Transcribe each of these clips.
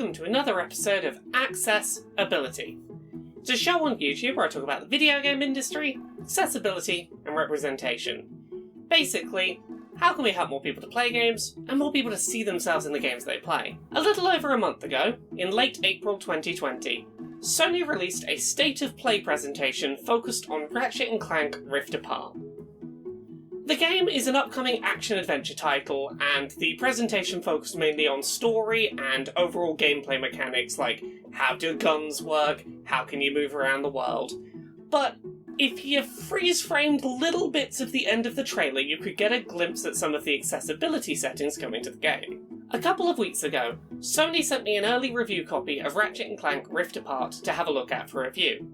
welcome to another episode of Accessibility. It's a show on YouTube where I talk about the video game industry, accessibility, and representation. Basically, how can we help more people to play games, and more people to see themselves in the games they play? A little over a month ago, in late April 2020, Sony released a State of Play presentation focused on Ratchet and Clank Rift Apart. The game is an upcoming action-adventure title, and the presentation focused mainly on story and overall gameplay mechanics like how do guns work, how can you move around the world. But if you freeze-framed little bits of the end of the trailer, you could get a glimpse at some of the accessibility settings coming to the game. A couple of weeks ago, Sony sent me an early review copy of Ratchet and Clank Rift Apart to have a look at for review.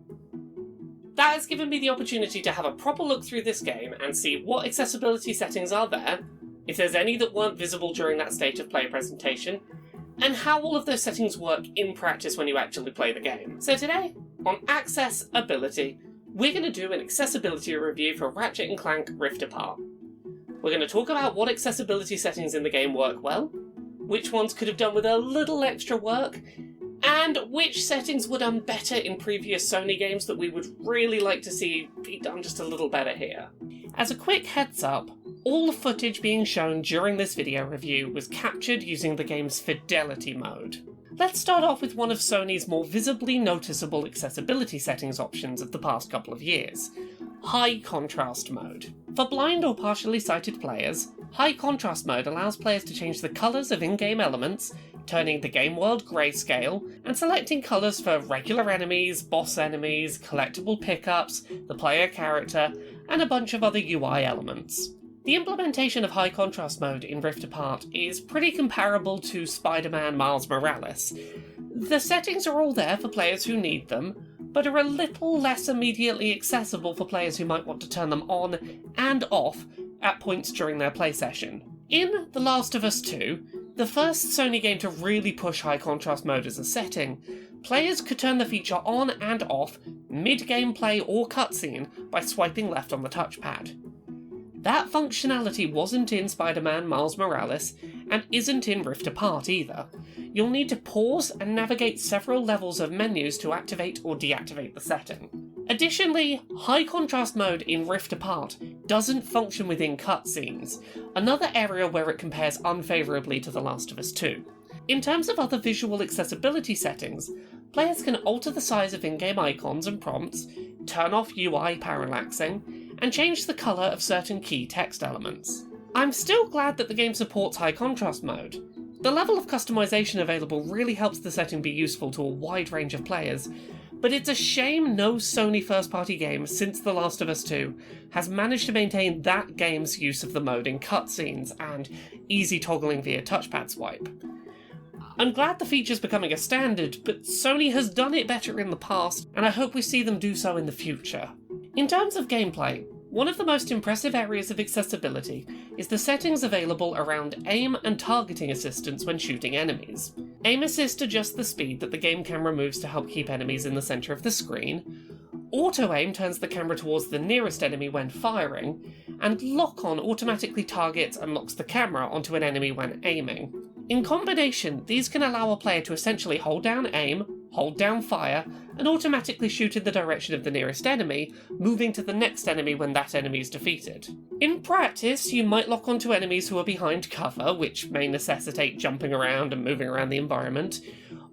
That has given me the opportunity to have a proper look through this game and see what accessibility settings are there, if there's any that weren't visible during that State of Play presentation, and how all of those settings work in practice when you actually play the game. So today, on Accessibility, we're going to do an accessibility review for Ratchet and Clank Rift Apart. We're going to talk about what accessibility settings in the game work well, which ones could have done with a little extra work, and which settings were done better in previous Sony games that we would really like to see be done just a little better here. As a quick heads up, all the footage being shown during this video review was captured using the game's fidelity mode. Let's start off with one of Sony's more visibly noticeable accessibility settings options of the past couple of years: High Contrast Mode. For blind or partially sighted players, High Contrast Mode allows players to change the colours of in-game elements, turning the game world grayscale, and selecting colours for regular enemies, boss enemies, collectible pickups, the player character, and a bunch of other UI elements. The implementation of High Contrast Mode in Rift Apart is pretty comparable to Spider-Man Miles Morales. The settings are all there for players who need them, but are a little less immediately accessible for players who might want to turn them on and off at points during their play session. In The Last of Us 2, the first Sony game to really push High Contrast Mode as a setting, players could turn the feature on and off mid-gameplay or cutscene by swiping left on the touchpad. That functionality wasn't in Spider-Man Miles Morales, and isn't in Rift Apart either. You'll need to pause and navigate several levels of menus to activate or deactivate the setting. Additionally, High Contrast Mode in Rift Apart doesn't function within cutscenes, another area where it compares unfavourably to The Last of Us 2. In terms of other visual accessibility settings, players can alter the size of in-game icons and prompts, turn off UI parallaxing, and change the colour of certain key text elements. I'm still glad that the game supports High Contrast Mode. The level of customisation available really helps the setting be useful to a wide range of players, but it's a shame no Sony first-party game since The Last of Us 2 has managed to maintain that game's use of the mode in cutscenes and easy toggling via touchpad swipe. I'm glad the feature's becoming a standard, but Sony has done it better in the past, and I hope we see them do so in the future. In terms of gameplay, one of the most impressive areas of accessibility is the settings available around aim and targeting assistance when shooting enemies. Aim assist adjusts the speed that the game camera moves to help keep enemies in the centre of the screen, auto-aim turns the camera towards the nearest enemy when firing, and lock-on automatically targets and locks the camera onto an enemy when aiming. In combination, these can allow a player to essentially hold down aim, hold down fire, and automatically shoot in the direction of the nearest enemy, moving to the next enemy when that enemy is defeated. In practice, you might lock onto enemies who are behind cover, which may necessitate jumping around and moving around the environment,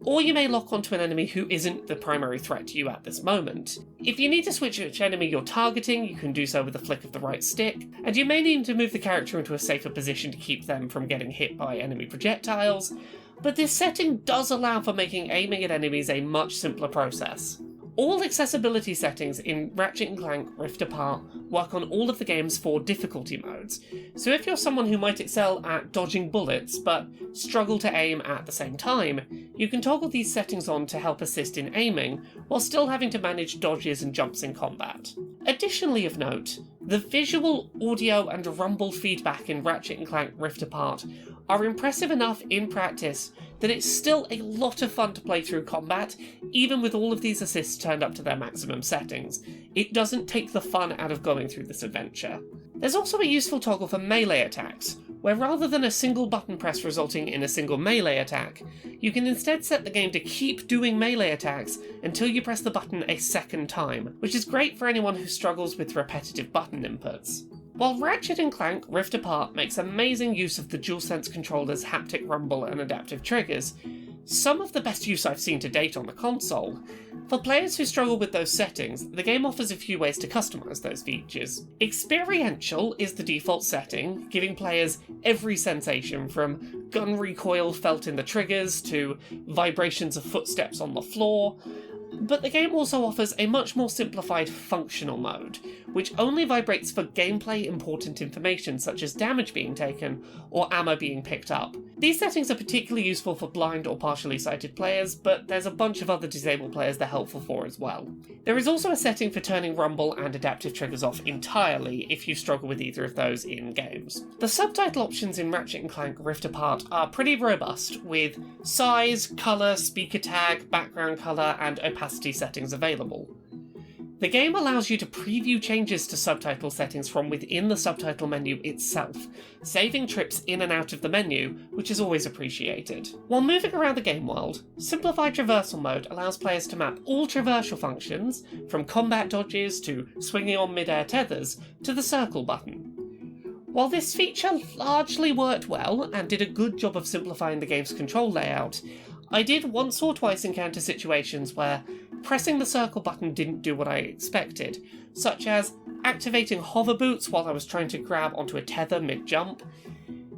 or you may lock onto an enemy who isn't the primary threat to you at this moment. If you need to switch which enemy you're targeting, you can do so with a flick of the right stick, and you may need to move the character into a safer position to keep them from getting hit by enemy projectiles, but this setting does allow for making aiming at enemies a much simpler process. All accessibility settings in Ratchet & Clank Rift Apart work on all of the game's 4 difficulty modes, so if you're someone who might excel at dodging bullets but struggle to aim at the same time, you can toggle these settings on to help assist in aiming, while still having to manage dodges and jumps in combat. Additionally of note, the visual, audio and rumble feedback in Ratchet & Clank Rift Apart are impressive enough in practice that it's still a lot of fun to play through combat, even with all of these assists turned up to their maximum settings. It doesn't take the fun out of going through this adventure. There's also a useful toggle for melee attacks, where rather than a single button press resulting in a single melee attack, you can instead set the game to keep doing melee attacks until you press the button a second time, which is great for anyone who struggles with repetitive button inputs. While Ratchet and Clank Rift Apart makes amazing use of the DualSense controller's haptic rumble and adaptive triggers, some of the best use I've seen to date on the console. For players who struggle with those settings, the game offers a few ways to customise those features. Experiential is the default setting, giving players every sensation from gun recoil felt in the triggers to vibrations of footsteps on the floor. But the game also offers a much more simplified functional mode, which only vibrates for gameplay important information such as damage being taken or ammo being picked up. These settings are particularly useful for blind or partially sighted players, but there's a bunch of other disabled players they're helpful for as well. There is also a setting for turning rumble and adaptive triggers off entirely if you struggle with either of those in games. The subtitle options in Ratchet & Clank Rift Apart are pretty robust, with size, colour, speaker tag, background colour and opacity settings available. The game allows you to preview changes to subtitle settings from within the subtitle menu itself, saving trips in and out of the menu, which is always appreciated. While moving around the game world, simplified traversal mode allows players to map all traversal functions, from combat dodges to swinging on mid-air tethers, to the circle button. While this feature largely worked well and did a good job of simplifying the game's control layout, I did once or twice encounter situations where pressing the circle button didn't do what I expected, such as activating hover boots while I was trying to grab onto a tether mid-jump.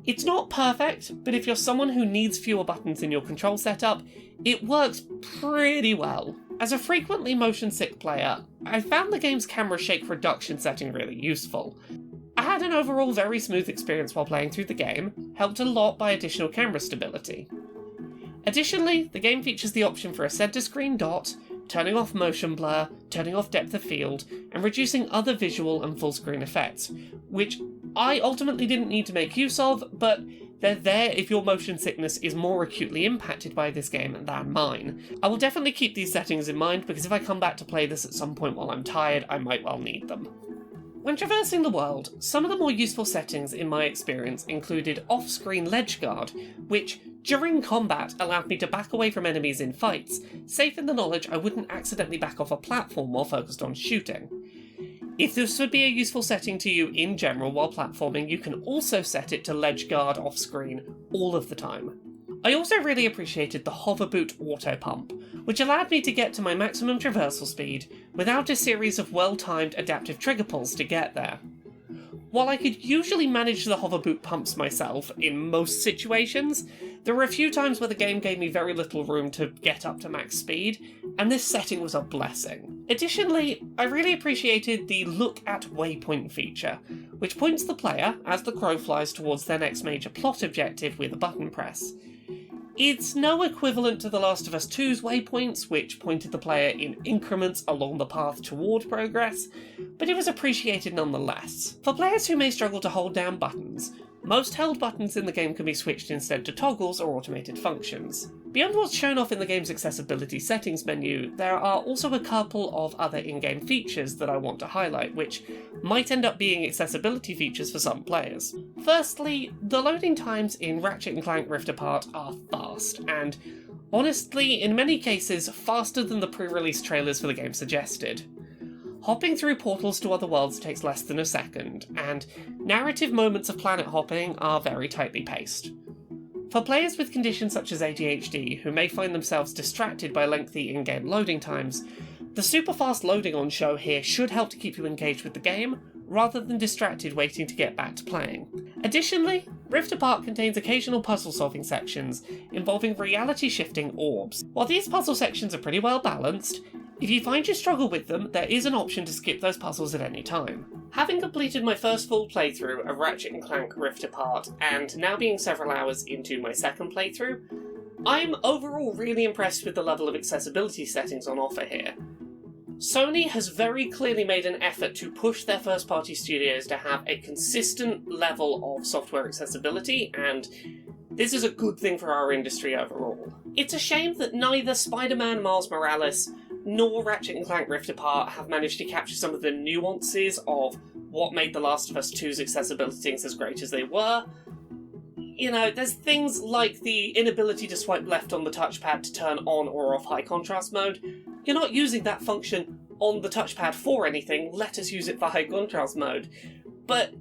It's not perfect, but if you're someone who needs fewer buttons in your control setup, it works pretty well. As a frequently motion-sick player, I found the game's camera shake reduction setting really useful. I had an overall very smooth experience while playing through the game, helped a lot by additional camera stability. Additionally, the game features the option for a centre screen dot, turning off motion blur, turning off depth of field, and reducing other visual and full screen effects, which I ultimately didn't need to make use of, but they're there if your motion sickness is more acutely impacted by this game than mine. I will definitely keep these settings in mind, because if I come back to play this at some point while I'm tired, I might well need them. When traversing the world, some of the more useful settings in my experience included off-screen ledge guard, which, during combat, allowed me to back away from enemies in fights, safe in the knowledge I wouldn't accidentally back off a platform while focused on shooting. If this would be a useful setting to you in general while platforming, you can also set it to ledge guard off-screen all of the time. I also really appreciated the hover boot auto pump, which allowed me to get to my maximum traversal speed without a series of well-timed adaptive trigger pulls to get there. While I could usually manage the hover boot pumps myself in most situations, there were a few times where the game gave me very little room to get up to max speed, and this setting was a blessing. Additionally, I really appreciated the look at waypoint feature, which points the player as the crow flies towards their next major plot objective with a button press. It's no equivalent to The Last of Us 2's waypoints, which pointed the player in increments along the path toward progress, but it was appreciated nonetheless. For players who may struggle to hold down buttons, most held buttons in the game can be switched instead to toggles or automated functions. Beyond what's shown off in the game's accessibility settings menu, there are also a couple of other in-game features that I want to highlight, which might end up being accessibility features for some players. Firstly, the loading times in Ratchet & Clank Rift Apart are fast, and honestly, in many cases, faster than the pre-release trailers for the game suggested. Hopping through portals to other worlds takes less than a second, and narrative moments of planet hopping are very tightly paced. For players with conditions such as ADHD who may find themselves distracted by lengthy in-game loading times, the super fast loading on show here should help to keep you engaged with the game, rather than distracted waiting to get back to playing. Additionally, Rift Apart contains occasional puzzle-solving sections involving reality-shifting orbs. While these puzzle sections are pretty well balanced, if you find you struggle with them, there is an option to skip those puzzles at any time. Having completed my first full playthrough of Ratchet & Clank Rift Apart, and now being several hours into my second playthrough, I'm overall really impressed with the level of accessibility settings on offer here. Sony has very clearly made an effort to push their first-party studios to have a consistent level of software accessibility, and this is a good thing for our industry overall. It's a shame that neither Spider-Man Miles Morales nor Ratchet & Clank Rift Apart have managed to capture some of the nuances of what made The Last of Us 2's accessibility as great as they were, there's things like the inability to swipe left on the touchpad to turn on or off high contrast mode. You're not using that function on the touchpad for anything, let us use it for high contrast mode. But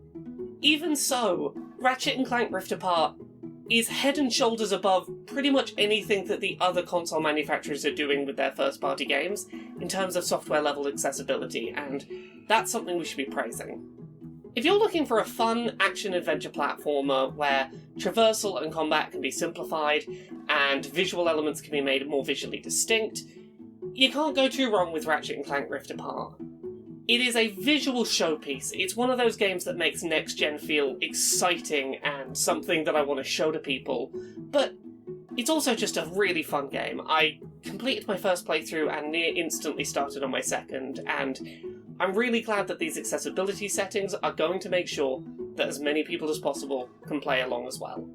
even so, Ratchet and Clank Rift Apart is head and shoulders above pretty much anything that the other console manufacturers are doing with their first-party games in terms of software-level accessibility, and that's something we should be praising. If you're looking for a fun action-adventure platformer where traversal and combat can be simplified and visual elements can be made more visually distinct, you can't go too wrong with Ratchet and Clank Rift Apart. It is a visual showpiece. It's one of those games that makes next-gen feel exciting and something that I want to show to people, but it's also just a really fun game. I completed my first playthrough and near instantly started on my second, and I'm really glad that these accessibility settings are going to make sure that as many people as possible can play along as well.